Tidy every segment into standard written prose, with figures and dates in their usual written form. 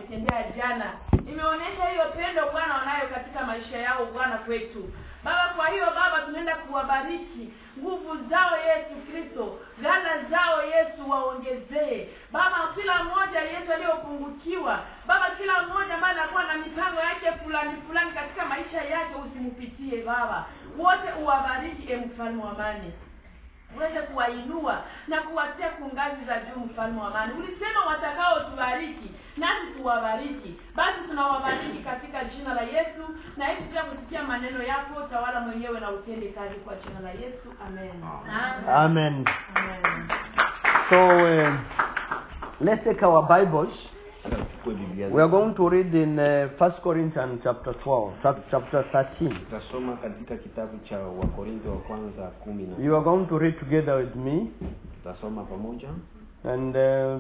umetendea jana. Imeonyesha hiyo pendo Bwana wanayo katika maisha yao Bwana kwetu. Baba, kwa hiyo Baba tunaenda kuwabariki. Nguvu zao Yesu Kristo, ghala zao Yesu waongezee. Baba, kila mmoja Yesu aliyopungukiwa, Baba, kila mmoja ambaye anakuwa na mipango yake fulani katika maisha yake, usimpitie Baba. Wote uwabariki mfalme wa amani. Uweze kuwainua na kuwatia kungazi za juu mfalme wa amani. Ulisema watakao tubariki, nasi tuwabariki. Basi tunawabariki katika jina la Yesu, na hivi pia kusikia maneno yako, tawala mwenyewe na utende kazi kwa jina la Yesu. Amen. Amen. So let's take our Bibles. We are going to read in 1 Corinthians chapter 12, chapter 13. Tutasoma katika kitabu cha Wakorintho wa kwanza 10. You are going to read together with me. Tutasoma pamoja. And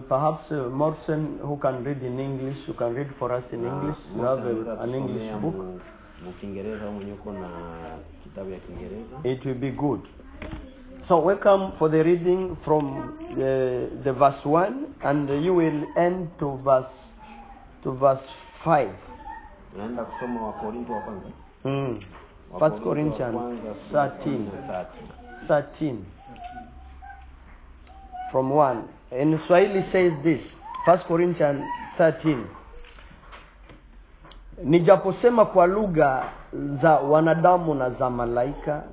perhaps Morrison, who can read in English, you can read for us in English. You have an English book. It will be good. So welcome for the reading from the verse 1, and you will end to verse 5. Naenda kusoma Wakorintho wa kwanza. 1 Corinthians 13 from 1. And Swahili says this, 1 Corinthians 13. Nijaposema kwa lugha za wanadamu na za malaika,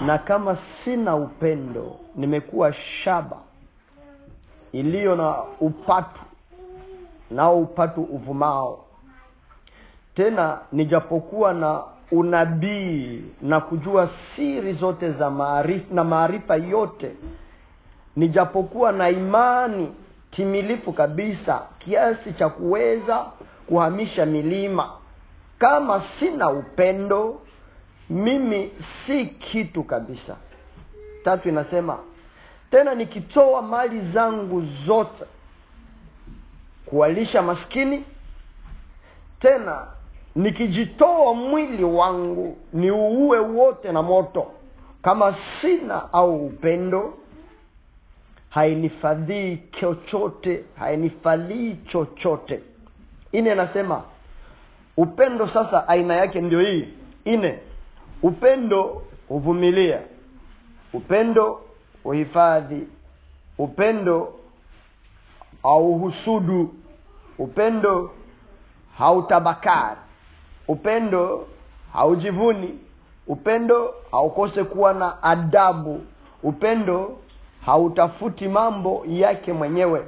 na kama sina upendo, nimekuwa shaba iliyo na upatu, nao upatu uvumao. Tena nijapokuwa na unabii na kujua siri zote za maarifa na maarifa yote, nijapokuwa na imani timilifu kabisa kiasi cha kuweza kuhamisha milima, kama sina upendo, mimi si kitu kabisa. 3 inasema, tena nikitoa mali zangu zote kuwalisha maskini, tena nikijitoa mwili wangu ni uue wote na moto, kama sina au upendo, hainifadhii chochote. 4 anasema upendo sasa aina yake ndio hii. 4, upendo huvumilia, upendo uhifadhi, upendo hauhusudu, upendo hautabakari, upendo haujivuni, upendo haukose kuwa na adabu, upendo hautafuti mambo yake mwenyewe,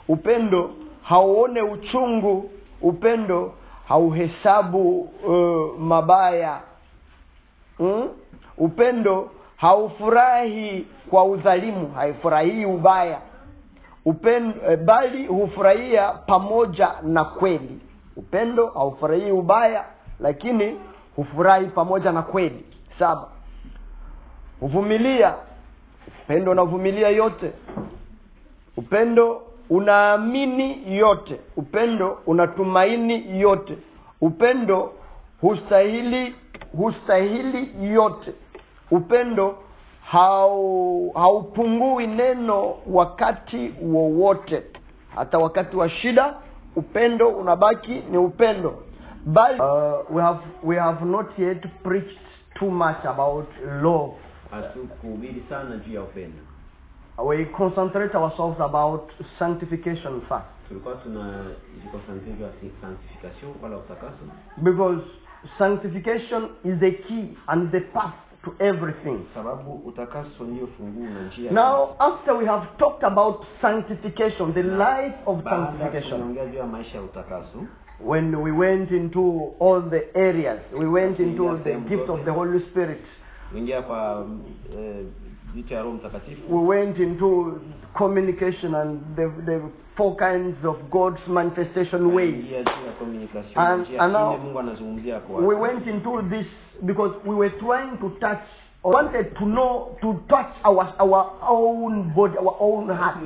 upendo hauone uchungu, upendo hauhesabu mabaya, upendo haufurahi kwa udhalimu, haifurahii ubaya, upendo bali hufurahia pamoja na kweli. Upendo haufurahii ubaya, lakini hufurahi pamoja na kweli. 7, uvumilia, upendo unavumilia yote, upendo unaamini yote, upendo unatumaini yote, upendo hustahili yote, upendo haupungui neno wakati wowote. Hata wakati wa shida upendo unabaki ni upendo. But we have not yet preached too much about love. Hatukuhubiri sana juu ya upendo. We concentrate ourselves about sanctification first. Tulikuwa tunajikonsentrate sanctification wala utakaso. Because sanctification is the key and the path to everything. Sababu utakaso ndio funguo na njia. Now after we have talked about sanctification, the life of sanctification, tunaongea juu ya maisha ya utakaso. When we went into all the areas, we went into the gift of the Holy Spirit. We went into communication and the 4 kinds of God's manifestation ways. And now we went into this because we were trying to touch, or wanted to know, to touch our own body, our own heart.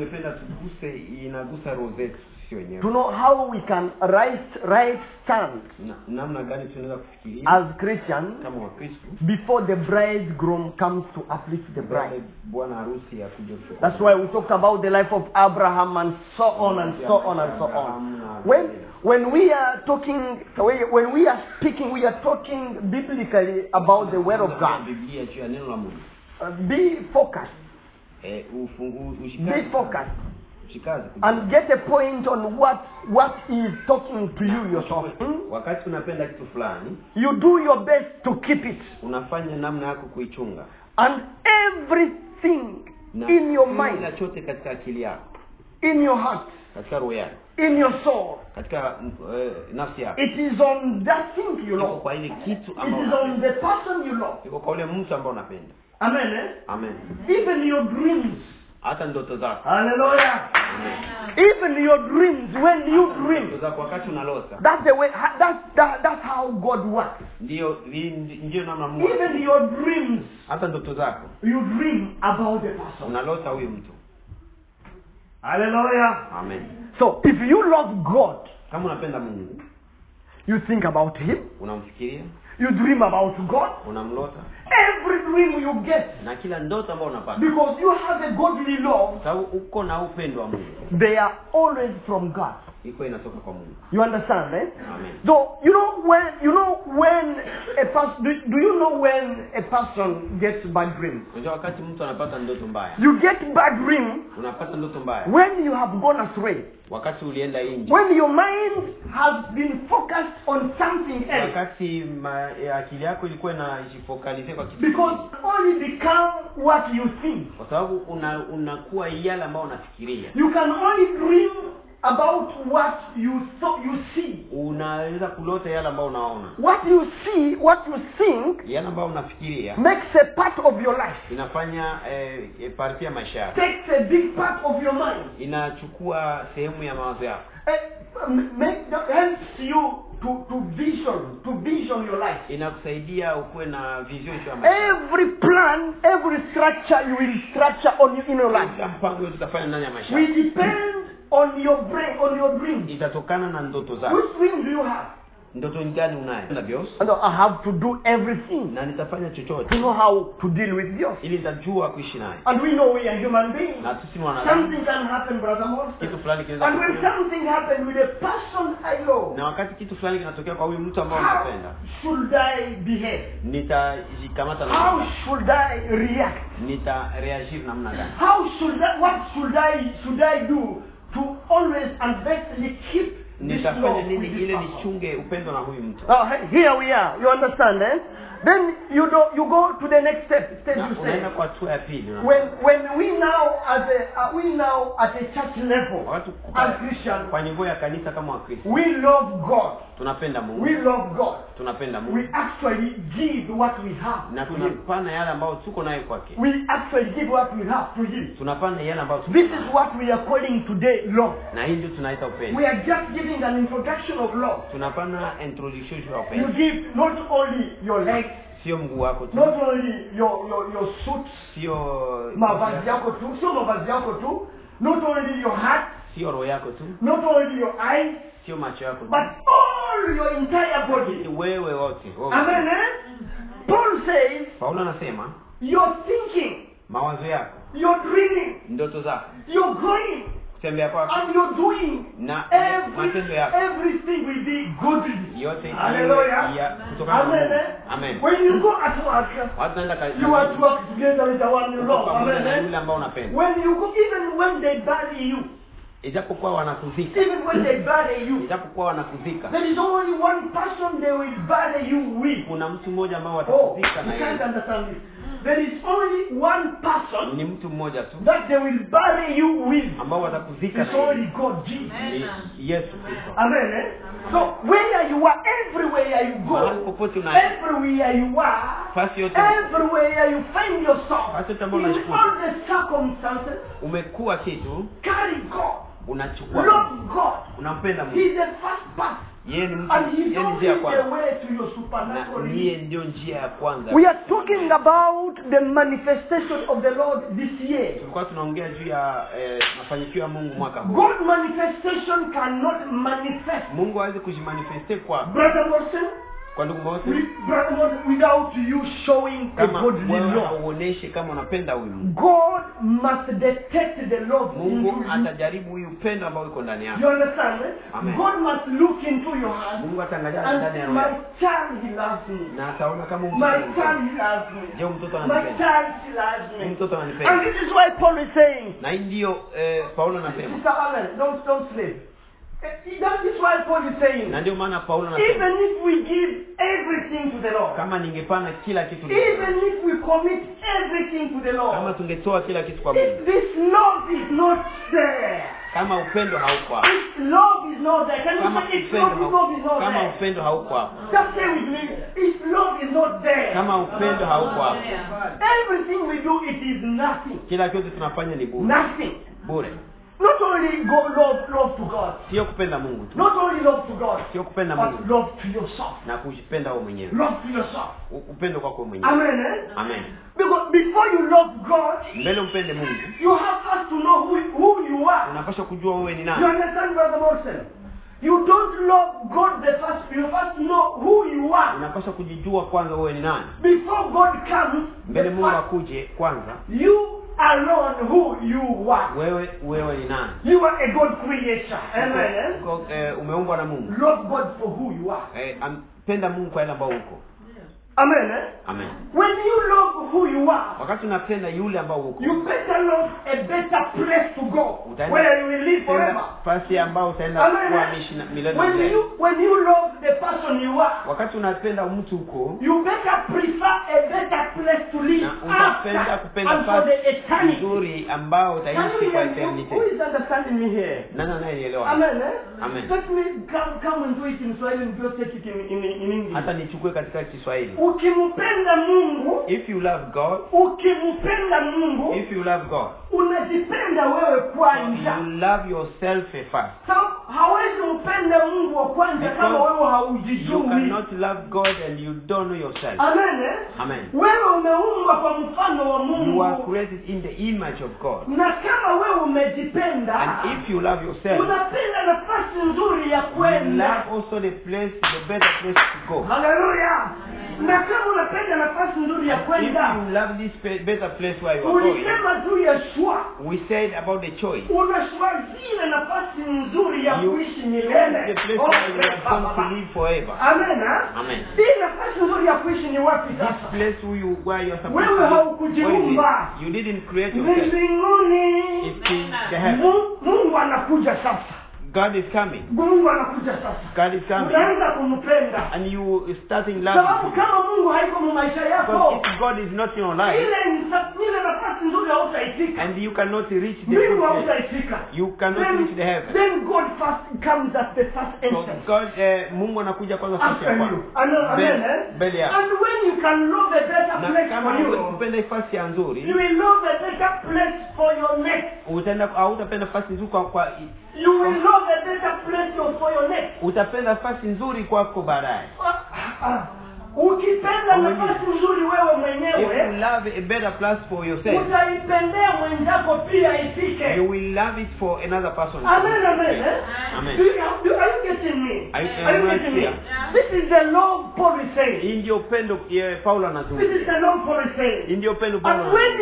To know how we can right stand as Christians before the bridegroom comes to uplift the bride. That's why we talked about the life of Abraham and so on and so on and so on. when we are talking, when we are speaking, we are talking biblically about the word of God. Be focused. Be focused. And get a point on what is talking to you yourself. Wakati unapenda kitu fulani, you do your best to keep it. Unafanya namna yako kuichunga. And everything in your mind, kila chote katika akili yako, in your heart, katika roho yako, in your soul, katika nafsi yako, it is on that thing you love. Kwa ile kitu it is on the person you love. Iko kwa ule mtu ambaye unapenda. Amen. Amen. Even your dreams. Hata ndoto zako. Hallelujah. Even your dreams, when you dream, wakati unalota, that's the way, that's how God works. Ndio namna Mungu. Even your dreams, hata ndoto zako, you dream about the person. Unalota huyo mtu. Hallelujah. Amen. So if you love God, kama unapenda Mungu, you think about him, unamfikiria, you dream about God, unamlota. Every dream you get, na kila ndoto ambayo unapata, because you have a godly love, sababu uko na upendo wa Mungu, they are always from God. Iko inatoka kwa Mungu. You understand, eh? Amen. So you know when a person, do you know when a person gets bad dreams? Unajua wakati mtu anapata ndoto mbaya. You get bad dream, unapata ndoto mbaya when you have gone astray. Wakati ulienda nje. When your mind has been focused on something else. Wakati akili yako ilikuwa inajifocalize kwa kitu. Because only become what you think. Kwa sababu unakuwa yale ambayo unafikiria. You can only dream about what you see. Unaweza kulota yale ambayo unaona. What you see, what you think, yale ambayo unafikiria, makes a part of your life. Inafanya parti ya maisha yako. Takes a big part of your mind. Inachukua sehemu ya mawazo yako. Helps you to vision your life. Inakusaidia ukuwe na vision ya maisha. Every plan, every structure you will structure in your life. Mpango utafanya ndani ya maisha. We depend on your brain, on your dreams. Itatokana na ndoto zako. Which dream do you have? Ndoto gani unayo? And I have to do everything. Na nitafanya chochote. To know how to deal with yours. Ili nitajua kuishi naye. And we know we are human beings. Na sisi ni wanadamu. Something can happen, brother Morris. Kitu fulani kinaweza. And when something happens with a person I love. Na wakati kitu fulani kinatokea kwa huyu mtu ambaye unapenda. Should I behave? Nitajikamata na. How should I react? Nitareagir namna gani? What should I do to always and bestly keep nitafanya nini ile nichunge upendo na huyu mtu? Here we are. You understand, eh? Then you go to the next step. Unaenda kwa hatua ya pili. When we now at a church level, as Christians, kwa niveau ya kanisa kama Wakristo, we love God. Tunapenda Mungu. We love God. Tunapenda Mungu. We actually give what we have. Na tunapana yale ambayo tuko nayo kwake. We actually give what we have to Him. Tunapana yale ambayo tuko nayo. This is what we are calling today love. Na hii ndio tunaita upendo. We are just giving an introduction of love. Tunapana introduction ya upendo. You give not only your legs, sio mguu wako tu. Not only your suit, sio mavazi yako tu, sio mavazi yako tu. Not only your heart, sio roho yako tu. Not only your eyes, sio macho yako tu. But all your entire body. Wewe wote. Amen. Paul says, Paulo anasema, your thinking, mawazo yako, your dreaming, ndoto zako, your going, kutembea kwako, and your doing, na matendo yako, everything will be godly. Yote hallelujah, kutokana na Mungu. Amen. When you go at work, you are to work together with the one you love. Amen. Yule ambao unapenda. When you go, even when they bury you, ijapokuwa wanakuzika, even when they bury you, ijapokuwa wanakuzika, there is only one person they will bury you with. Kuna mtu mmoja ambao watakuzika na yeye. You can't understand this. There is only one person, ni mtu mmoja tu, that they will bury you with, ambao watakuzika na yeye. It's only God, Jesus. Yesu Kristo. Amen. So where you are, everywhere you go, everywhere you are, everywhere you find yourself, in all the circumstances, umekuwa kitu, carry God, unachukua love God, unampenda Mungu. He is the first part. Yeye ni njia ya kwanza. Yeye ndio njia ya kwanza. We are talking about the manifestation of the Lord this year. Tulikuwa tunaongea juu ya mafanikio ya Mungu mwaka huu. God manifestation cannot manifest. Mungu hawezi kujimanifeste kwa Brother Morrison, kwa ndugu Mose, without you showing a godly love. Uoneshe kama unapenda huyu Mungu. God must detect the love in you. Mungu atajaribu huyu upendo ambao uko ndani yako. You understand? Amen. God must look into your heart. Mungu ataangalia ndani ya roho. My child, he loves me. Na ataona kama my child, he loves me. Je, mtoto My ananipenda? child, he loves me. Mtoto ananipenda. And this is why Paul is saying. Na ndio Paulo anasema. Mr. Allen, don't slave. That is why Paul is saying. Na ndio maana Paulo anasema. Even if we give everything to the Lord. Kama ningepana kila kitu. Even if we commit everything to the Lord. Kama tungetoa kila kitu kwa Mungu. If this love is not there. Kama upendo hauko hapo. If love is not there. Can you say if love is not there? Kama upendo hauko hapo. Just say with me. If love is not there. Kama upendo hauko hapo. Everything we do, it is nothing. Kila kitu tunafanya ni bure. Nothing. Bure. Not only love to God. Sio kupenda Mungu tu. Not only love to God. Sio kupenda Mungu. But love to yourself. Na kujipenda wewe mwenyewe. Love to yourself. Upendo kwako mwenyewe. Amen. Eh? Amen. Because before you love God, mbele umpende Mungu, you have first to know who you are. Unapaswa kujua wewe ni nani. You understand, Brother Morrison? You don't love God you first know who you are. Unapaswa kujijua kwanza wewe ni nani. Before God comes, mbele Mungu akuje kwanza, you alone who you are. Wewe ni nani? You are a God creator. Amen. Umeumbwa na Mungu. Love God for who you are. Penda Mungu kwa yale ambao uko. Amen. Amen. When you love who you are, wakati unapenda yule ambao uko, you better love a better place to go where you will live forever. Fasi ambao utaenda kuishi milele. When you love the person you are, wakati unapenda mtu uko, you better prefer a better place to live after for the eternity. Nzuri ambao utaishi kwa eternity. Who is understanding me here? Nani anaelewa? Amen. Amen. Let me come and do it in Swahili and just take it in English. Hata nichukue katika Kiswahili. Ukimpenda Mungu, if you love God, ukimpenda Mungu, if you love God, unajipenda wewe kwanza. You love yourself first. Hawezi mpenda Mungu kwanza kama wewe haujijui. You cannot love God and you don't know yourself. Amen. Amen. Wewe umeumbwa kwa mfano wa Mungu. You are created in the image of God. Na kama wewe umejipenda, and if you love yourself, unapenda nafasi nzuri ya kwenda. You love also the better place to go. Hallelujah. Na kama unapenda nafasi nzuri ya kwenda, if you love this better place where you are going, ulisema juu ya shua. We said about the choice. Unashwazile nafasi nzuri ya kuishi milele. The place where you are going to live forever. Amen. Amen. Hii nafasi nzuri ya kuishi ni wapi sasa? This place where you are supposed wewe haukujiumba. You didn't create yourself. Mbinguni. It's in the heaven. Mungu anakuja sasa. God is coming. Mungu anakuja sasa. God is coming. Unaanza kumpenda. And you starting loving. Sababu kama Mungu haiko mu maisha yako, because if God is not in your life, ile nafasi nzuri hautaifika. And you cannot reach the Mungu hautaifika. You cannot reach the heaven. Then God first comes at the first entrance. So God, Mungu anakuja kwanza first ya kwanza. And when you can love a better place for you, upende nafasi nzuri, you will love a better place for your next. Utapenda nafasi nzuri kwa you will love a better place for your next. Utapenda nafasi nzuri kwako baadaye. Ukipenda nafasi nzuri wewe mwenyewe, if you love a better place for yourself, utaipendea mwenzako pia ifike. You will love it for another person. Amen. Amen. Amen. Are you getting me? Are you getting me? This is the love Paul is saying. Hii ndio upendo Paulo anazungumza. This is the love Paul is saying. Hii ndio upendo Paulo. And when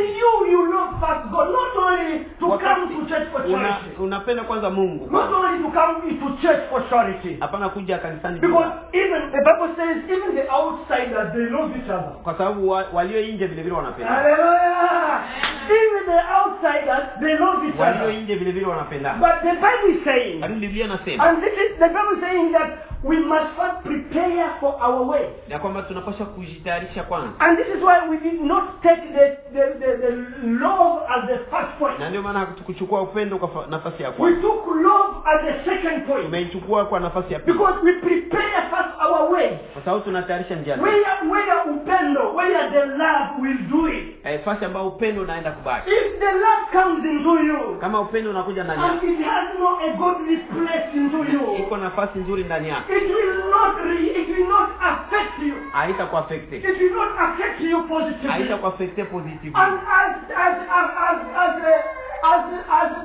you love first God, not only to come to church for charity. Unapenda kwanza Mungu. Not only to come to church for charity. Hapana kuja kanisani. Because even the Bible says even the outsiders they love each other. Kwa sababu walio nje vile vile wanapenda. Hallelujah. Even the outsiders they love each other. Walio nje vile vile wanapenda. But the Bible is saying, lakini Biblia inasema, and this is the Bible saying that we must first prepare for our way. Ya kwamba tunapaswa kujitayarisha kwanza. And this is why we did not take the love as the first point. Na ndio maana hatukuchukua upendo kwa nafasi ya kwanza. We took love as the second point. Tumeichukua kwa nafasi ya pili. Because we prepare first our way. Kwa sababu tunatayarisha njia. Where upendo, where the love will do it. Fasi ambayo upendo unaenda kubaki. If the love comes into you, kama upendo unakuja ndani yako, and it has no a godly place into you, iko nafasi nzuri ndani yako, it will not affect you. Haitakuaffect. It will not affect you positively. Haitakuaffect positively. And as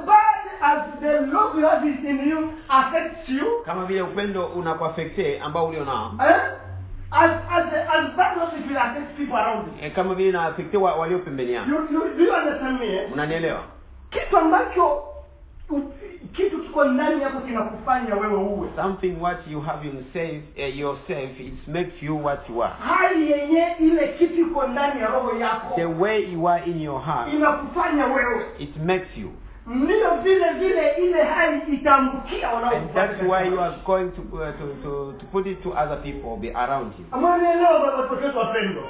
bad as the love you have in you affects you, kama vile upendo unakuaffect ambao ulio nao, as it will affect people around you. Kama vile na affect walio pembeni yako. Do you understand me? Unanielewa? Kitu ambacho kitu kiko ndani yako kinakufanya wewe uwe. Something what you have in yourself, it makes you what you are. Hali yenye ile kitu kiko ndani ya roho yako. The way you are in your heart, inakufanya wewe. It makes you. Ndio vile ile hali itambukia wanaokufuata. That's why you are going to put it to other people be around you. Ameelewa baba watoto wapendwa.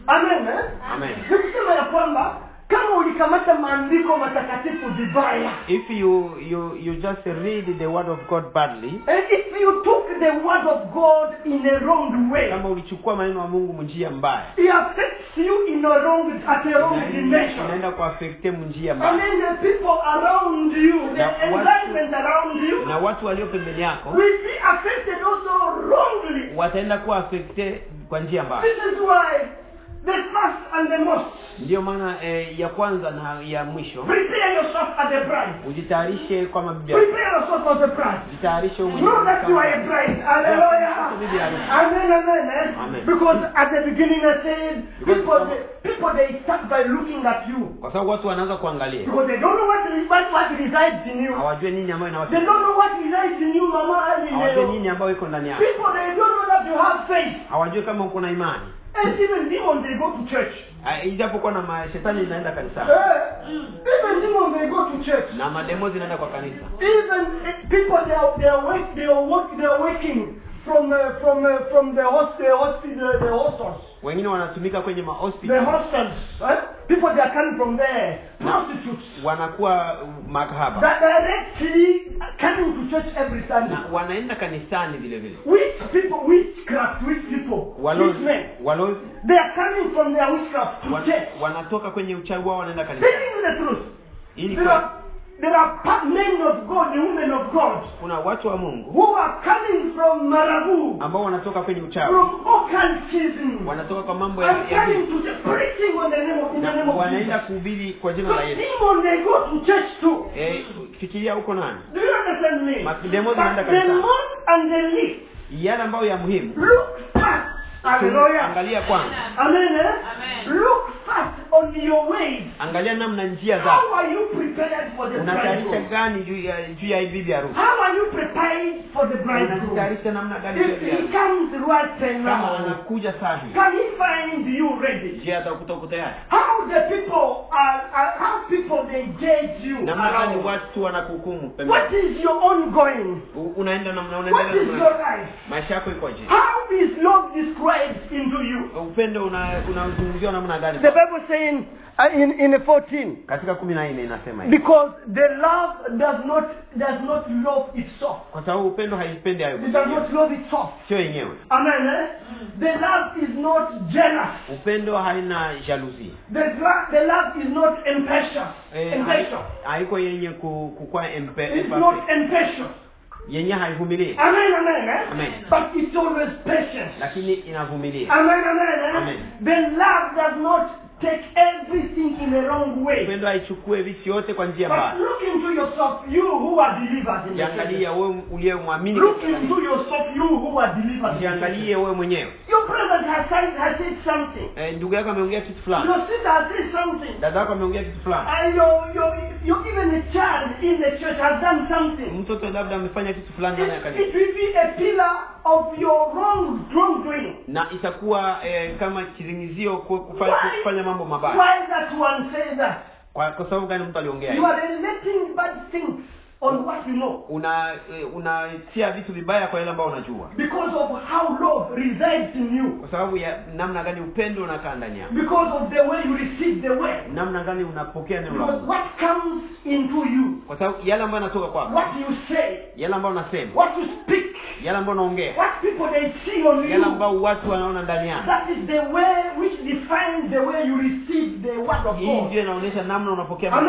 Amen. Amen. Nikisema ya kwamba kama ulikamata maandiko matakatifu vibaya, if you just read the word of God badly, and if you took the word of God in a wrong way, kama ulichukua maneno ya Mungu njia mbaya, it affects you in a wrong dimension. Inaenda kuaffect njia mbaya. I mean the people around you, the environment around you, na watu walio pembeni yako will be affected also wrongly. Wataenda kuwa affected kwa njia mbaya. This is why the first and the most. Ndio maana ya kwanza na ya mwisho. Prepare yourself as a bride. Ujitayarishe kama bibi harusi. Prepare yourself as a bride. Jitayarishe wewe. Know that you are a bride. Hallelujah. Amen. Because at the beginning I said people they start by looking at you. Kwa sababu watu wanaanza kuangalia. Because they don't know what resides in you. Hawajui nini ambayo inawafanya. They don't know what resides in you, mama. Hawajui nini ambayo iko ndani yako. People they don't know that you have faith. Hawajui kama uko na imani. And even demons they go to church. Ijapokuwa na mashetani inaenda kanisani. Even demons they go to church. Na mademo zinaenda kwa kanisa. Even people they are working from the hostels. Wengine wanatumika kwenye mahospitali. The hostels. People they are coming from there. Prostitutes. Wanakuwa makahaba. That directly coming to church every Sunday. Na wanaenda kanisani vile vile. Witchcraft people. Walozi. They are coming from their witchcraft to church. Wanatoka kwenye uchawi wao wanaenda kanisani. Telling the truth. There are men of God, the women of God. Kuna watu wa Mungu who are coming from marabu, ambao wanatoka kwenye uchawi. From occultism. Wanatoka kwa mambo ya coming to the preaching on the name of Jesus. Wanaenda kuhubiri kwa jina la Yesu. Demon they go to church too. Fikiria huko nani? Do you understand me? Makidemo zinaenda kanisani. The more and the least. Yale ambayo ya muhimu. Look fast. Hallelujah. Angalia kwanza. Amen. Look fast on your ways. Angalia namna njia zako. How are you prepared for the unatayarisha gani juu ya bibi harusi? How are you prepared for the bride? Unatayarisha namna gani juu ya bibi harusi? If he comes right now. Kama anakuja sahi. Can he find you ready? Je, atakuta uko tayari? How the people how people they judge you? Namna gani watu wanakuhukumu? What is your ongoing? Unaenda namna What is your life? Maisha yako ikoje? How is love described into you? Upendo unazungumziwa namna gani? The Bible saying in 14 katika 14 inasema hivi. Because the love does not love itself. Kwa sababu upendo haipendi hayo. It does not love itself. Sio yenyewe. Amen. The love is not jealous. Upendo haina jalousie. The love is not impatient. Haiko yenye kukua impatient. It's not impatient. Yenye haivumilii. Amen. But it's always patient. Lakini inavumilia. Amen. The love does not take everything in a wrong way. Upendo haichukue vitu yote kwa njia mbaya. But look into yourself, you who are delivered in Jiangalie wewe uliyemwamini. Look into yourself, you who are delivered. Jiangalie wewe mwenyewe. Your brother has said something. Ndugu yako ameongea kitu fulani. Your sister has said something. Dada yako ameongea kitu fulani. And even a child in the church has done something. Mtoto labda amefanya kitu fulani ndani ya kanisa. It will be a pillar of your wrongdoing. Na itakuwa kama kizingizio kufanya mambo mabaya. Why that one says that? Kwa sababu gani mtu aliongea hivi? You are relating bad things on what you know. Unatia vitu vibaya kwa yale ambayo unajua. Because of how love resides in you. Kwa sababu ya namna gani upendo unakaa ndani yako. Because of the way you receive the word. Namna gani unapokea neno la Mungu. What comes into you. Kwa sababu yale ambayo yanatoka kwako. What you say. Yale ambayo unasema. What you speak. Yale ambayo unaongea. What people they see on you. Yale ambayo watu wanaona ndani yako. That is the way which defines the way you receive the word of God. Hii ndio inaonyesha namna unapokea neno.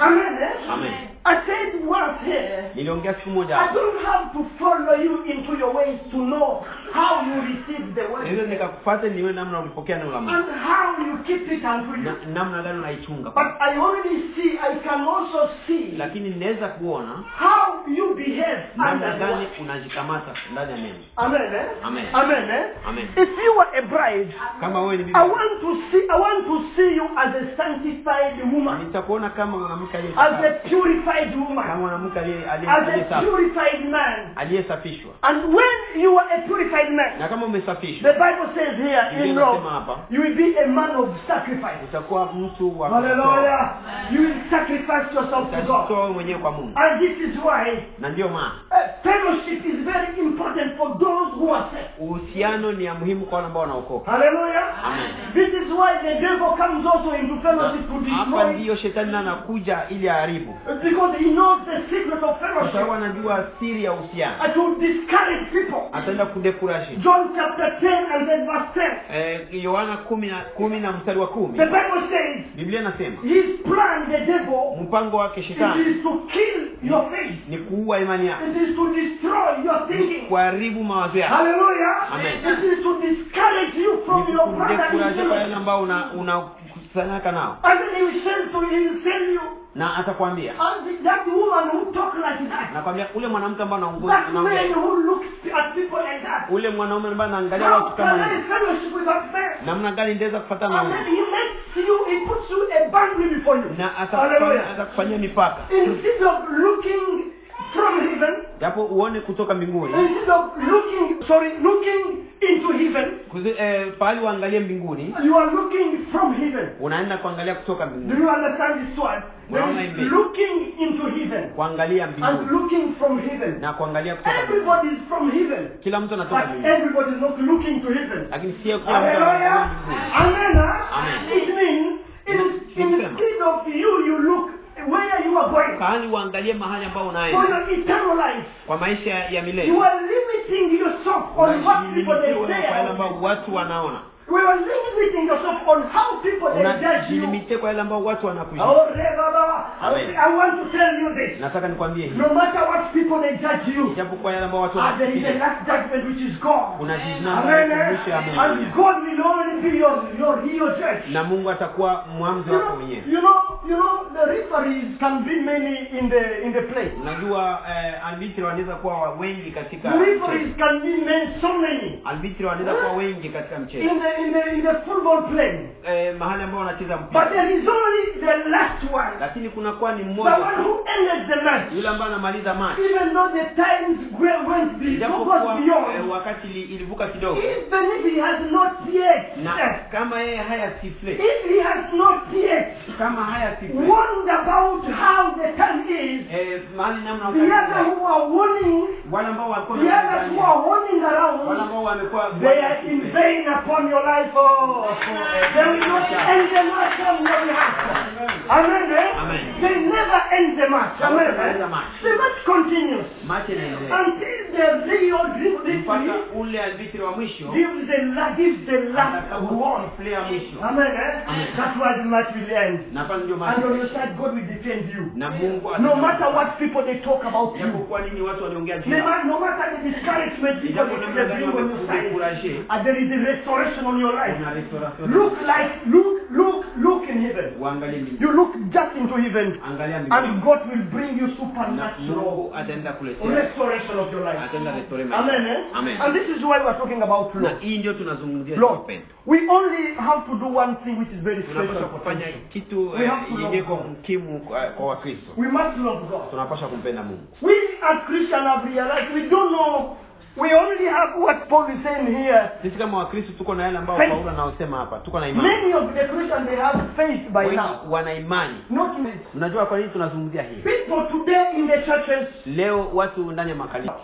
Amen. Amen. I said once here. Niliongea siku moja. I don't have to follow you into your ways to know how you receive the word. Hivyo nikakufuata niwe namna unapokea neno la Mungu. And how you keep it until you. Namna gani unaichunga. But I can also see. Lakini ninaweza kuona how you behave. Namna gani unajikamata ndani ya neno. Amen. Amen. Amen. Amen. If you are a bride, kama wewe ni bibi, I want to see you as a sanctified woman. Nitakuona kama mwanamke aliye as a purified woman. Kama mwanamke as a purified man. Aliyesafishwa. And when you are a purified man, na kama umesafishwa, the Bible says here in Rome, you will be a man of sacrifice. Utakuwa mtu wa hallelujah. You will sacrifice yourself to God. Utajitoa mwenyewe kwa Mungu. And this is why, na ndio maana fellowship is very important for those who are saved. Uhusiano ni ya muhimu kwa wale ambao wanaokoka. Hallelujah. Amen. This is why the devil comes also into fellowship to destroy. Hapa ndio shetani anakuja ili aharibu. Because he knows the secret of fellowship. Sababu anajua siri ya uhusiano. And to discourage people. Ataenda kudekuraje. John chapter 10 and then verse 10. Yohana 10 na mstari wa 10. The Bible says, Biblia inasema, his plan, the devil, mpango wake shetani, it is to kill your faith. Ni kuua imani yako. It is to destroy your thinking. Kuharibu mawazo yako. Hallelujah. Amen. It is to discourage you from your brother. Kudekuraje kwa yale ambao unakusanyika nao. And then he will tell you. Na atakwambia, that woman who talk like that. Nakwambia ule mwanamke ambaye anaongoza that man who looks at people like that. Ule mwanaume ambaye anaangalia watu kama hivi. Namna gani ndeza kufuatana na wewe? He puts you a boundary before you. Na atakufanyia mipaka. Instead of looking from heaven, japo uone kutoka mbinguni. Instead of looking into heaven, pale uangalie mbinguni. You are looking from heaven. Unaenda kuangalia kutoka mbinguni. Do you understand this word? Looking into heaven. Kuangalia mbinguni. And looking from heaven. Na kuangalia kutoka mbinguni. Everybody is from heaven. Kila mtu anatoka mbinguni. But everybody is not looking to heaven. Lakini sio kila mtu anaangalia mbinguni. Amen. It means instead of you look where you are going. Kaani uangalie mahali ambao unaenda. For your eternal life. Kwa maisha ya milele. You are limiting yourself on what people they say. Kwa yale ambao watu wanaona. We are limiting yourself on how people they judge you. Limite kwa yale ambao watu wanakuja. I want to tell you this. Nataka nikwambie hivi. No matter what people they judge you. Japo kwa yale ambao watu wanakuja. There is a last judgment which is God. Kuna judgment mwisho ya Mungu. And God will only be your judge. Na Mungu atakuwa muamuzi wako mwenyewe. You know the referees can be many in the place. Unajua arbitri wanaweza kuwa wengi katika mchezo. Referees can be so many. Arbitri wanaweza kuwa wengi katika mchezo. In the football play. Mahali ambao wanacheza mpira. But there is only the last one. Lakini kuna kwa ni mmoja. The one who ended the match. Yule ambaye anamaliza match. Even though the times went beyond. Wakati ilivuka kidogo. Even if he has not yet. Na kama yeye hayasifle. If he has not yet. Kama hayasifle. Warned about how the time is. Mahali namna wakati. The others who are warning. Wale ambao walikuwa the others who are warning around. Wale ambao wamekuwa they are in vain upon your life. They will not end the match on your behalf. Amen. Amen. They never end the match. Amen. The match continues. Match until the real mpaka ule arbitri wa mwisho gives the last one. Player mwisho. Amen. That's why the match will end. And on your side God will defend you. Na Mungu no matter what people they talk about you. Kwa nini watu wanaongea juu? No matter the discouragement people they bring on your side. And there is a restoration on your life. Look in heaven. You look just into heaven. And God will bring you supernatural restoration of your life. Amen. And this is why we are talking about love. We only have to do one thing which is very special. We must love God. We as Christians have realized we don't know. We only have what Paul is saying here. Sisi kama Wakristo tuko na yale ambao Paulo anaosema hapa. Tuko na imani. Many of the Christians they have faith by now. Wana imani. Mnajua kwa nini tunazungumzia hii? People today in the churches. Leo watu ndani ya makanisa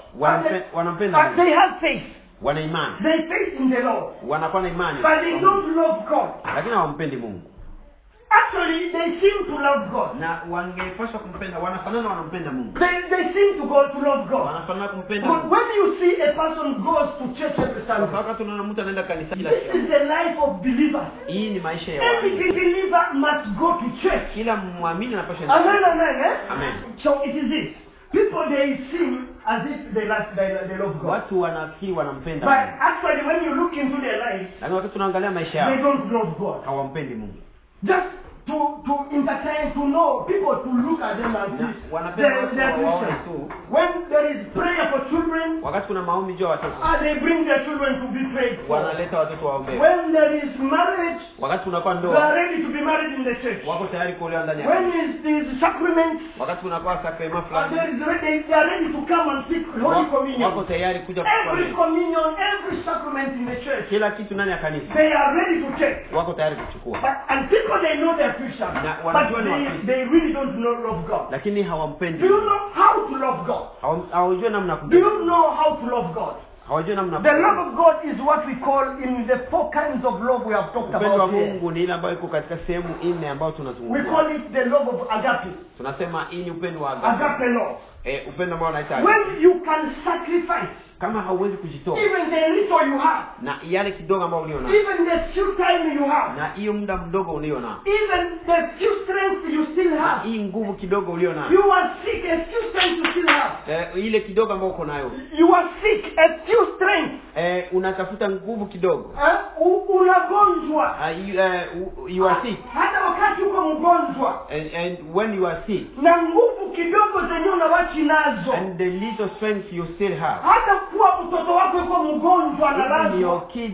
wanampenda Mungu. They have faith. Wana imani. They faith in the Lord. Wanakuwa na imani. But they don't love God. Lakini hawampendi Mungu. Actually, they seem to love God. Na wangepaswa kumpenda, wanampenda Mungu. They seem to love God. Wanafanana kumpenda Mungu. But when you see a person goes to church every Sunday, wakati tunaona mtu anaenda kanisa kila siku. This is the life of believers. Hii ni maisha ya waamini. Every believer must go to church. Kila muamini anapaswa. Amen. Amen. So it is this. people they see as if they love God. Watu wanafikiri wanampenda But Mungu. actually when you look into their lives, Lakini wakati tunaangalia maisha they yao, don't love God. hawampendi Mungu. Just to entertain, to know people, to look at them as this. Wanapenda watu waone tu. When there is prayer for children, Wakati kuna maombi juu ya watoto, they bring their children to be prayed for. wanaleta watoto waombe. When there is marriage, Wakati kunakuwa they ndoa, are ready to be married in the church. wako tayari kuolewa ndani ya When kanisa. there is sacrament, Wakati kunakuwa sakrema fulani, they are ready to come and take Holy wako Communion. tayari kuja kuchukua Every neno. communion, every sacrament in the church, Kila kitu ndani ya kanisa they are ready to take. wako tayari kuchukua. And people, they know they're Christians, but they really don't know love God. Lakini hawampendi. Do you know how to love God? Hawajui namna Do kumpenda. you know how to love God? Hawajui namna The love of God is what we call in the 4 kinds of love we have talked upendo wa about here. Mungu ni ile ambayo iko katika sehemu 4 ambayo We tunazungumzia. call it the love of agape. Tunasema hii ni upendo wa agape. Agape love. Upendo ambao unaita agape. When you can sacrifice Kama hauwezi kujitoa even the little you have, na yale kidogo ambao uliona, even the few time you have, na hiyo muda mdogo uliona, even the few strength you still na have, hii nguvu kidogo uliona, you are sick, a few strength you still have, ile kidogo ambayo uko nayo, you are sick, a few strength, unatafuta nguvu kidogo, unagonjwa, you are sick, hata wakati uko mgonjwa, and when you are sick, na nguvu kidogo zenye unabaki nazo, and the little strength you still have, hata kuwa mtoto wako yuko mgonjwa na even lazima your kid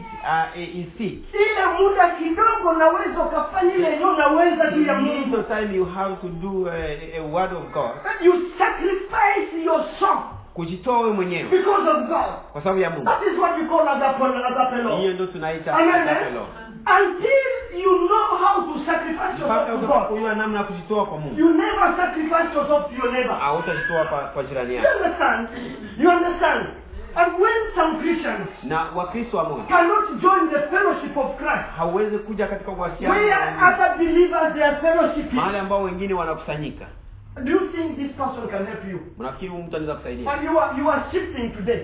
is sick, ile muda kidogo naweza ukafanya ile yenyewe unaweza juu ya Mungu. little time you have to do a word of God, You sacrifice yourself kujitoa wewe mwenyewe because of God. kwa sababu ya Mungu. That is what we call agape love. Hiyo ndio tunaita Amen. agape love. Until you know how to sacrifice yourself Mpaka to God, utakapojua namna ya kujitoa kwa Mungu, you never sacrifice yourself to your neighbor. hautajitoa kwa jirani You yako. understand? You understand? And when some Christians Na Wakristo wa Mungu cannot join the fellowship of Christ, hauwezi kuja katika uwasiano where other believers they are fellowship, mahali ambao wengine wanakusanyika, do you think this person can help you? mnafikiri huyu mtu anaweza kusaidia? And you are shifting today.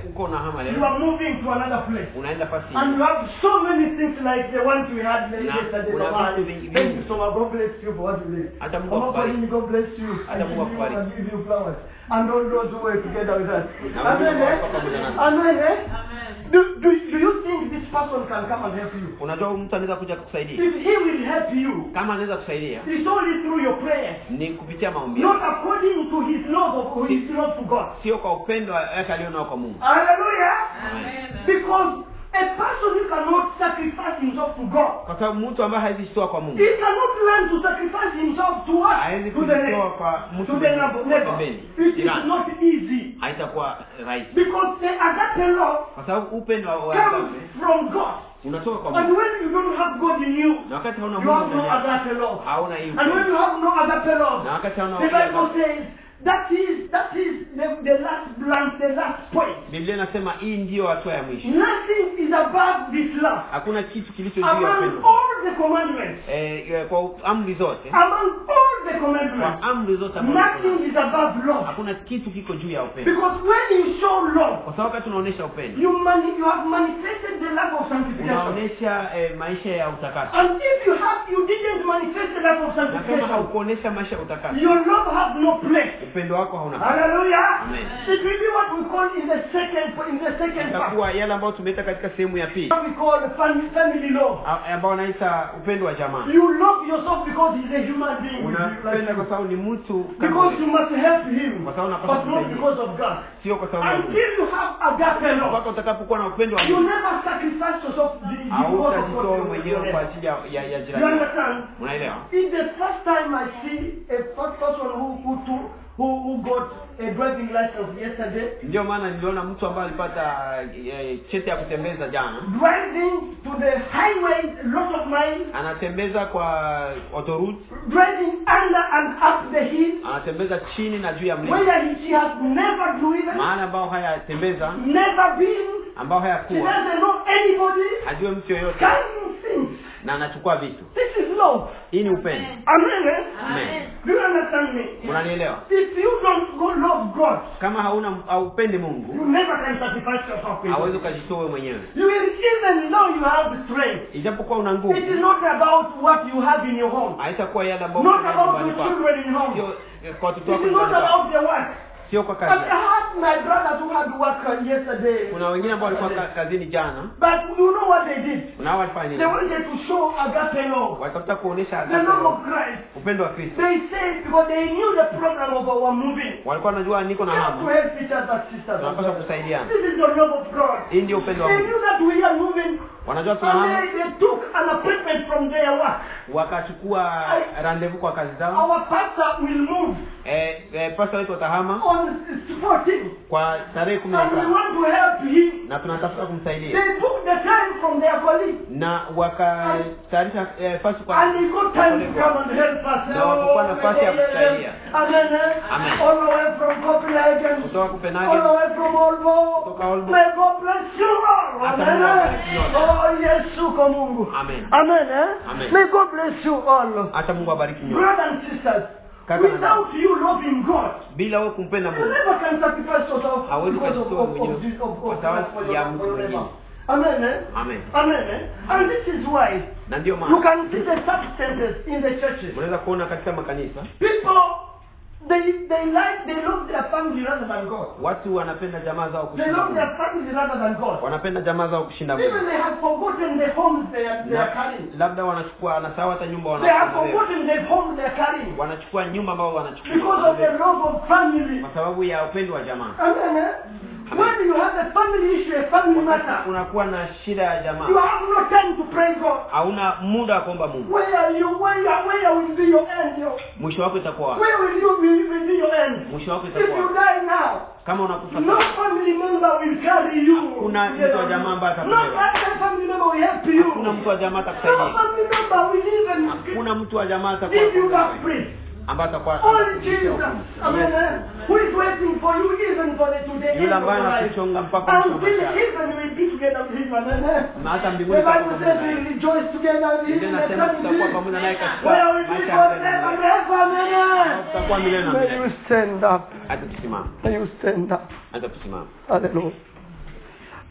Uko na hama You leo, are moving to another place. unaenda fasi, And you have so many things like the ones we had yesterday. una vitu vingi Thank vingi. you so much. God bless you for what you did. Hata Mungu Mama akubariki. Pauline, God bless you. Hata Mungu akubariki. And give you flowers. And all those who were together with us. Na Amen. Mungu wako pamoja nasi. Amen. Amen. Do you think this person can come and help you? Unajua huyu mtu anaweza kuja kukusaidia. If he will help you, Kama anaweza kusaidia it's only through your prayers. ni kupitia maombi, Not according to his love or his love to God. sio kwa upendo wake alionao kwa Mungu. Hallelujah. Amen. Because a person who cannot sacrifice himself to God, Kwa sababu mtu ambaye hawezi jitoa kwa Mungu, he cannot learn to sacrifice himself to us, hawezi to the kujitoa kwa mtu to the neighbor. pembeni. It is Jirani. not easy. Haitakuwa rahisi. Because the agape love Kwa sababu upendo wa comes agape from God. unatoka kwa And Mungu. when you don't have God in you, Na wakati hauna you Mungu have ndani no yako, agape love. hauna hiyo. And when you have no agape love, Na wakati hauna the Bible agape, says that is the last blank, the last point. Biblia inasema hii ndio hatua ya mwisho. Nothing is above this love. Hakuna kitu kilicho juu ya Among upendo. all the commandments, Kwa amri zote, among all the commandments, kwa amri zote ambazo nothing is above love. hakuna kitu kiko juu ya upendo. Because when you show love, Kwa sababu wakati unaonesha upendo, you have manifested the love of sanctification. unaonesha maisha ya utakaso. And if you didn't manifest the love of Na kama sanctification, haukuonesha maisha ya utakaso, your love has no place. upendo wako hauna. Hallelujah. Amen. It will be what we call in the second part. Itakuwa yale ambayo tumeita katika sehemu ya pili, What we call family love. ambao wanaita upendo wa jamaa. You love yourself because he's a human being. Unapenda kwa sababu ni mtu kama Because you wewe. must help him, Kwa sababu unapaswa but not kumsaidia. because of God. Sio kwa sababu ya Mungu. Until you have agape love, Mpaka utakapokuwa na upendo wa you Mungu, never sacrifice yourself because hautajitoa of wewe God. mwenyewe kwa ajili ya You jirani. understand? Unaelewa? It's the first time I see a first person who got a driving license yesterday, Ndio maana niliona mtu ambaye alipata cheti ya kutembeza jana, driving to the highway lot of miles, anatembeza kwa autoroute, driving under and up the hill, anatembeza chini na juu ya mlima, where she has never driven, mahali ambao hayatembeza, never been, ambao she hayakuwa, doesn't know anybody, ajue mtu yoyote, carrying things. na anachukua vitu. This is love. Hii ni upendo. Amen. Amen. Do you understand me? Unanielewa? If you don't love God, Kama haupendi Mungu, you never can sacrifice yourself. hauwezi kujitoa wewe mwenyewe. You will even though you have strength. Ijapokuwa una nguvu. It is not about what you have in your home. Haitakuwa yale ambayo Not about your children in home. Sio kwa watoto It wako. is not about the work. Sio kwa But kazi. I had my brothers who had work yesterday. Kuna wengine ambao walikuwa kazini jana. But you know what they did? Unao walifanya They nini? wanted to show agape love. Watafuta kuonesha The love of Christ. upendo wa Kristo. They said because they knew the program of our moving. Walikuwa wanajua niko na We have to hamu. help each other, sisters. Tunapaswa kusaidiana. This is the love of God. Hii ndio upendo wa They Mungu. knew that we are moving. Wanajua tuna And hamu. they took an appointment from their work. Wakachukua rendezvous kwa kazi zao. Our pastor will move Pastor wetu atahama on 14. kwa tarehe And we 15 want to help him. na tunatafuta kumsaidia. They took the time from their colleague. Na wakatayarisha fasi kwa And he got time to come and help us. Na wakakuwa nafasi ya kusaidia. Amen. Amen. All the way from Copenhagen. kutoka All Copenhagen. the way from Aalborg. Kutoka Aalborg. May God bless you all. Hata Amen. Mungu awabariki nyote. Oh, Yesu kwa Mungu. Amen. Amen. Amen. May God bless you all. Hata Mungu abariki nyote. Brothers and sisters, Kaka na without you loving God, Bila wewe kumpenda you Mungu, never can sacrifice yourself hawezi because of kujitoa mwenyewe kwa sababu ya mtu mwingine. Amen. Amen. Amen. And this is why Na ndio you maana can see the substances in the churches. unaweza kuona katika makanisa People, they love their family rather than God. watu wanapenda jamaa zao They kushinda love Mungu. their family rather than God. Wanapenda jamaa zao kushinda Mungu. Even they have forgotten the homes they are Na carrying. labda wanachukua anasahau hata nyumba They have wanachukua. forgotten the homes they are carrying Wanachukua nyumba ambao wanachukua. because of the love of family. Kwa sababu ya upendo wa jamaa. Amen. When you have a family issue, a family matter, Wakati unakuwa na shida ya jamaa, you have no time to praise God. hauna muda wa kuomba Mungu. Where will be your end? Mwisho wako itakuwa wapi? Where will be your end? Mwisho wako If itakuwa you wapi? die now, Kama unakufa no sasa, family member will carry you. Kuna mtu wa jamaa ambaye No atakubeba. other family member will help you. Hakuna mtu wa jamaa No atakusaidia. family member will even Hakuna mtu wa jamaa give you atakuwa that praise. ambaye atakuwa Only Jesus. Amen. Who is waiting for you even for the today? yule ambaye anakuchonga mpaka mwisho wa Until maisha yako. even we be together with him. Amen. Na hata The mbinguni Bible tutakuwa says pamoja we naye. rejoice together with him. Biblia in the inasema tutakuwa eternity. pamoja naye katika Where we be maisha ya forever and milele. ever. Amen. Tutakuwa milele na May milele. you stand up. Hata tusimame. May you stand up. Hata tusimame. Hallelujah.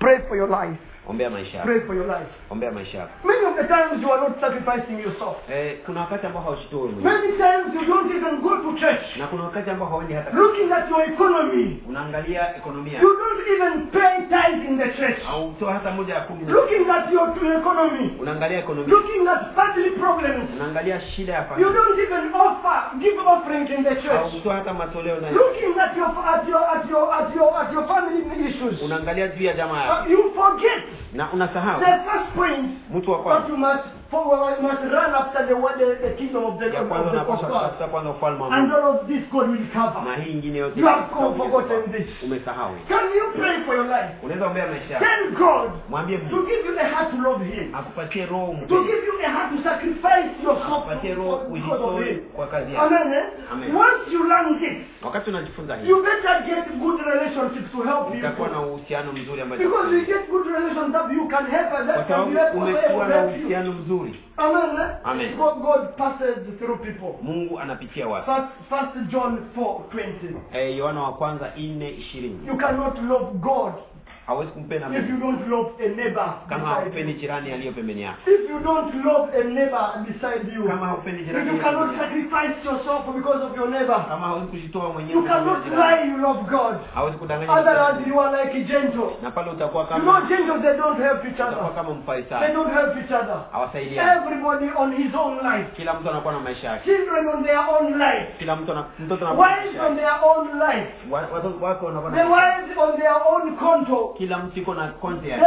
Pray for your life. Ombea maisha yako. Pray for your life. Ombea maisha yako. Many of the times you are not sacrificing yourself. Kuna wakati ambao haujitoi mwenyewe. Many times you don't even go to church. Na kuna wakati ambao hauendi hata. Looking at your economy. Unaangalia ekonomia. You don't even pay tithe in the church. Au utoa hata moja ya 10. Looking at your economy. Unaangalia ekonomia. Looking at family problems. Unaangalia shida ya You familia. don't even give offering in the Au church. utoa hata matoleo na. Looking at your family issues. Unaangalia juu ya jamaa yako. You forget Na unasahau the first point mtu wa that kwanza. you must run after the kingdom of the Ya kwanza of unapaswa God. kutafuta kwanza ufalme wa And Mungu. all of this God will cover. Na hii nyingine yote You have forgotten this. umesahau. Can you pray for your life? Unaweza ombea maisha yako. Tell God Mwambie to Mungu give you the heart to love Him. akupatie roho To mpendo. give you a heart to sacrifice yourself Akupatie roho because of ujitoe Him. kwa kazi yako. Amen. Amen. Once you learn this, Wakati unajifunza hivi, you better get good relationships to help utakuwa na you. uhusiano mzuri ambao Because you get good relationships, you can help kwa others. sababu And you umekuwa na help you. uhusiano mzuri. Amen. Amen. God passes through people. Mungu anapitia watu. First John 4:20. Yohana wa kwanza 4:20. You cannot love God Hawezi kumpenda if you Mungu don't love a neighbor. kama beside haupendi you. jirani aliyo pembeni yako. If you don't love a neighbor beside you, Kama haupendi if jirani you aliyo cannot pembeni yako. sacrifice yourself because of your neighbor, Kama hauwezi kujitoa mwenyewe you kwa ajili ya cannot jirani. lie you love God. Hauwezi kudanganya. Otherwise jirani. you are like a gentle. Na pale utakuwa You know kama gentles, they don't help each utakuwa other. kama They mfarisayo. don't help each other. Hawasaidiani. Everybody on his own life. Kila mtu anakuwa na maisha yake. Children on their own life. Kila mtoto anakuwa na Wives maisha on yake. their own life. Watoto wako wanakuwa The na maisha yake. wives on their own conto. Kila mtu iko na konti yake.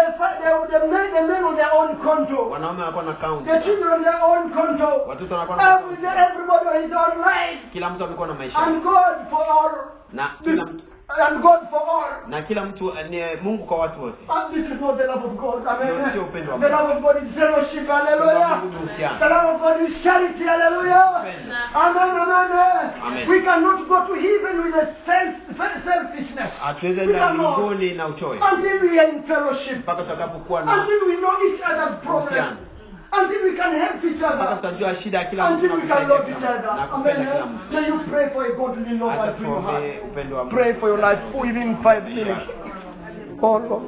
The men on their own conto. Wanaume wanakuwa na kaunti. The children on their own conto. Watoto wanakuwa na kaunti. Everybody on his own life. Kila mtu amekuwa na maisha yake. And God for all. Na kila mtu And God for all. na kila mtu ni Mungu kwa watu wote. And this is not the love of God. Amen. Sio upendo wa The Mungu. love of God is fellowship. Hallelujah. Mungu ni uhusiano. The love of God is charity. Hallelujah. Upendo. Amen. Amen. Amen. We cannot go to heaven with a selfishness. Hatuwezi We enda cannot. mbinguni na uchoyo. Until we are in fellowship. Mpaka tutakapokuwa na Until we know each other's problems. uhusiano. until we can help each mpaka other, tutajua shida ya kila mtu until na we can kusaidia love kila each mtu other. na kupenda kila Amen. mtu. May you pray for a godly love Hata unto your tuombe heart. upendo wa Mungu. Pray for your life within 5 minutes. Oh Lord.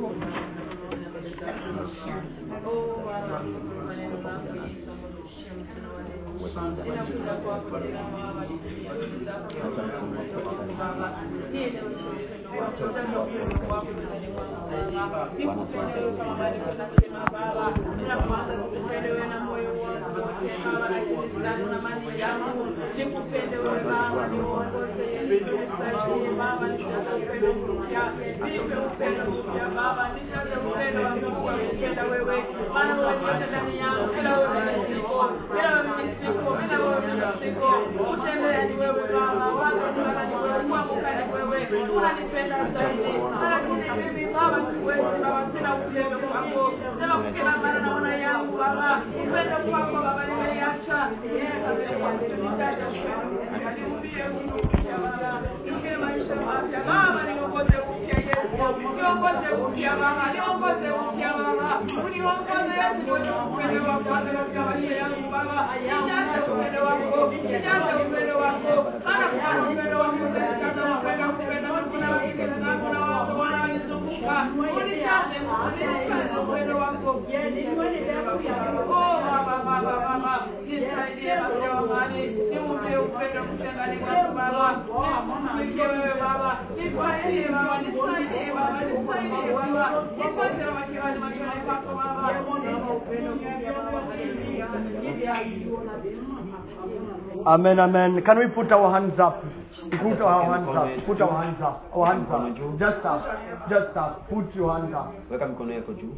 Amen, amen. Can we put our hands up? Put our hands up. Put our hands up. Our hands up. Just up. Just up. Put your hands up. Weka mikono yako juu.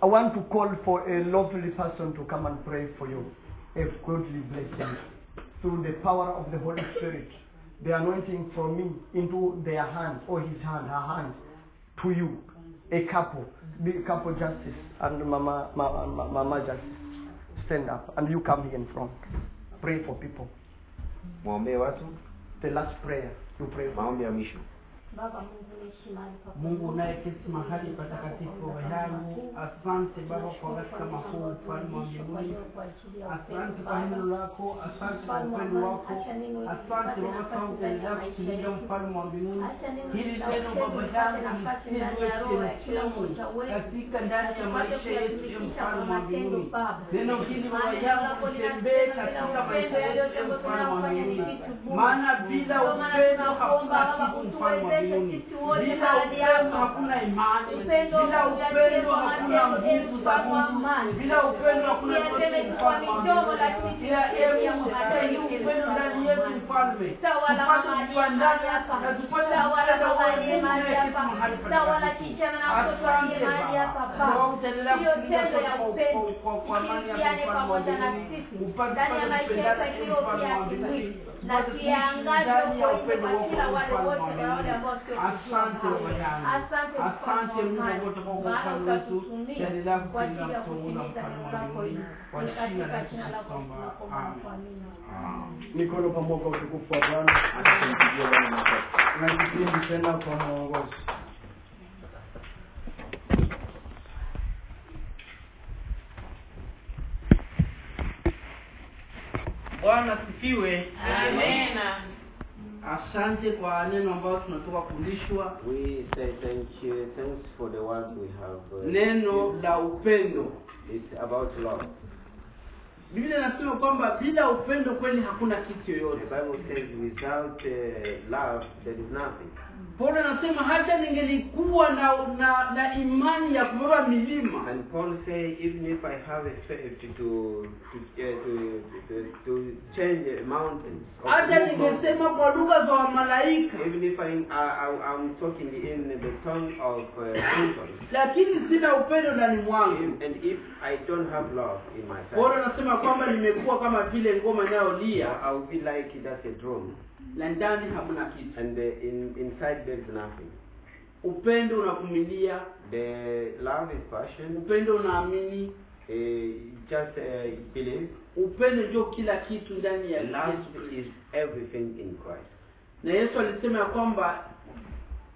I want to call for a lovely person to come and pray for you. A godly blessing. Through the power of the Holy Spirit. The anointing from me into their hand, or his hand, her hand, to you. A couple. Big couple justice and Mama justice. Stand up. And you come here in front. Pray for people. Muombe watu. The last prayer. You pray for. Maombi ya mwisho. Baba Mungu niishi mahali pa Mungu unayeketi mahali patakatifu yangu, asante Baba kwa katika makuu ufalme wa mbinguni. Asante kwa neno lako, asante kwa upendo wako, asante Baba kwa kuendelea kutulinda mfalme wa mbinguni. Hili neno Baba yangu lisizwe chemchemu katika ndani ya maisha yetu ya mfalme wa mbinguni. Neno hili Baba yangu litembee katika maisha yetu ya mfalme wa mbinguni. Maana bila upendo hakuna kitu mfalme wa mbinguni. Bila upendo hakuna imani. Bila upendo hakuna nguvu za Mungu. Bila upendo hakuna midomo, lakini pia Mungu hataki upendo ndani yetu mfalme. Tupate kupandana na tupate kupenda wewe Mungu tawala kijana na mtoto aliye mahali hapa Baba. Hiyo tendo ya upendo kwa amani ya pamoja na sisi ndani ya maisha yetu hiyo pia kimwili na kiangaze kwa kila wale wote wale ambao asante Baba yangu. Asante Mungu wote kwa upendo wetu. Endelea kutulinda kutuongoza mfalme wa mbinguni. Kwa jina la Yesu tunaomba. Amen. Mikono pamoja kwa utukufu wa Bwana. Atampigia Bwana makofi. Na kipindi tena kwa mwongozo. Bwana sifiwe. Amen. Asante kwa neno ambalo tunatoka kufundishwa, We say thanks for the word we have. neno la upendo. It's about love. Biblia inasema kwamba bila upendo kweli hakuna kitu The yoyote. Bible says without love there is nothing. Paulo anasema hata ningelikuwa na imani ya kubeba milima, And Paul say even if I have a faith to change mountains, or to hata move mountains, ningesema kwa lugha za malaika, even if I'm talking in the tongue of angels, lakini sina upendo ndani mwangu. and if I don't have love in my Paulo side, anasema kwamba nimekuwa kama vile ngoma inayolia I will be like that's a drum, na ndani hamna kitu. and inside there is nothing. Upendo unavumilia, The love is passion. upendo unaamini, Just believe. upendo ndio kila kitu ndani ya Love Yesu. is everything in Christ. Na Yesu alisema ya kwamba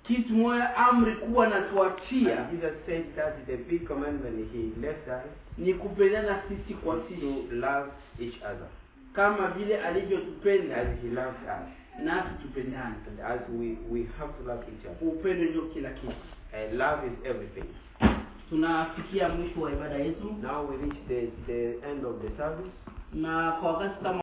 kitu moja amri kuwa natuachia. And Jesus said that the big commandment he left us Ni kupendana sisi kwa sisi. to love each other. Kama vile alivyotupenda As he loved us. nasi tupendane. And as we have to love each other. Upendo ndio kila kitu. Love is everything. Tunafikia mwisho wa ibada yetu. Now we reach the end of the service. Na kwa wakati kama